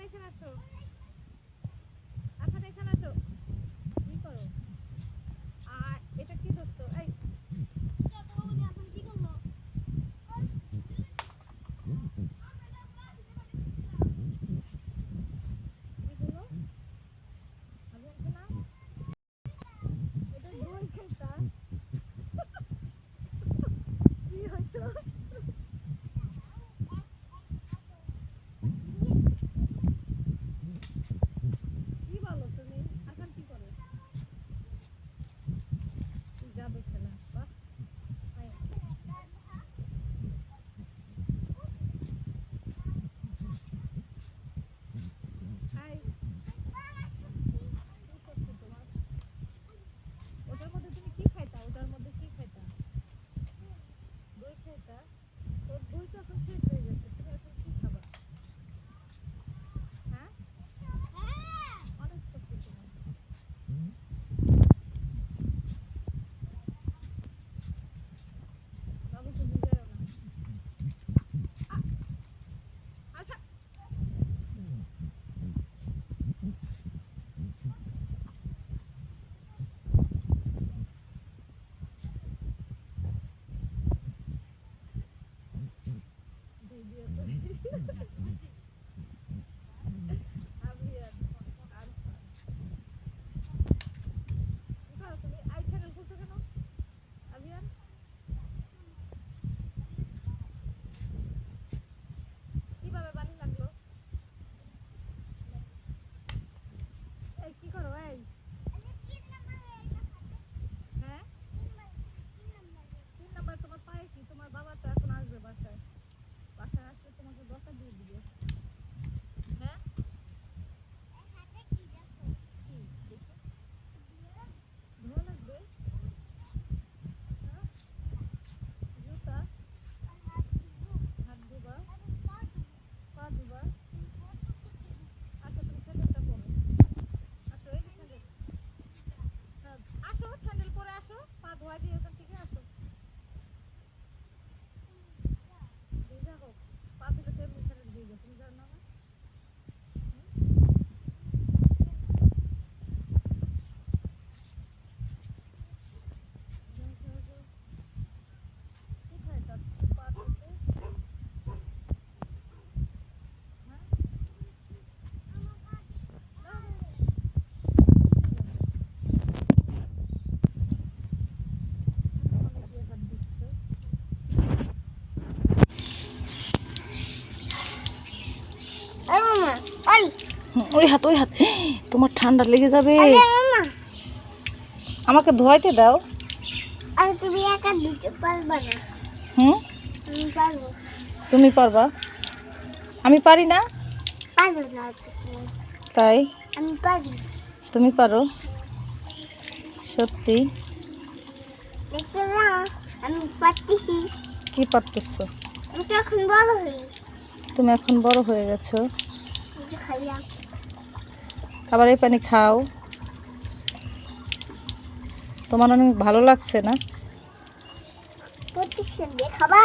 এখানে আসো, আফান এখানে আসো। কি করো? আর এটা কি দোস্ত? এই এখন কি করলো? কি করলো? আমি একটা না, এটা দই খেতা। কি হইতো? কি বলো তুমি? এখন কি করো? জাদু খেলা, বাহ। আয়। আয়। কি শক্তি তোমার? ওটার মধ্যে তুমি কি খাইতা? ওটার মধ্যে কি খাইতা? দই খাইতা? তোর দই তো এখন শেষ হয়ে গেছে, তুমি এখন কি খাবা? হ্যাঁ, অনেক শক্তি তোমার। বাবুকে বুঝাইও না। আচ্ছা, ভিডিও করে। আমি আর আরফান। কি করো তুমি? আই চ্যানেল খুলছো কেন? আবিয়ান, কিভাবে বালি লাগলো? এই কি করো? এই হ্যাঁ, 3 নাম্বার তোমার পায়ে কি? তোমার বাবা তো এখন আসবে বাসায়। বাসায় আসলে তোমাকে বকা দিয়ে দিবে। হ্যাঁ, কি দেখি ধোয়া লাগবে? হ্যাঁ, জুতা, হাত ধোবা, পা ধোবা। আচ্ছা, তুমি স্যান্ডেলটা পরো। আসো, এই যে স্যান্ডেল। হ্যাঁ, আসো, স্যান্ডেল পরে আসো, পা ধোয়া দিয়ে ওখান থেকে আসো। ভিজা হোক, পা ধুলে তো এমনি স্যান্ডেল ভিজে, তুমি জানো না? যাও, যাও, যাও। কোথায় যাচ্ছ পা ধুতে? হ্যাঁ, অনেক হাত দিচ্ছে। এই মামা, ওই ওই হাত ওই হাত, তোমার ঠান্ডা লেগে যাবে। আরে মামা, আমাকে ধোয়াইতে দাও। আরে তুমি একা দিতে পারবে না। হুম, আমি পারবো। তুমি পারবা, আমি পারি না। পারবো না তুমি। তাই আমি পারি। তুমি পারো সত্যি? দেখতে না, আমি পারতেছি। কি পারতেছো? আমি তো এখন বড় হই। তুমি এখন বড় হয়ে গেছো, আমি খাইলাম। আবার এই পানি খাও। তোমার অনেক ভালো লাগছে না? করতেছি, খাবা?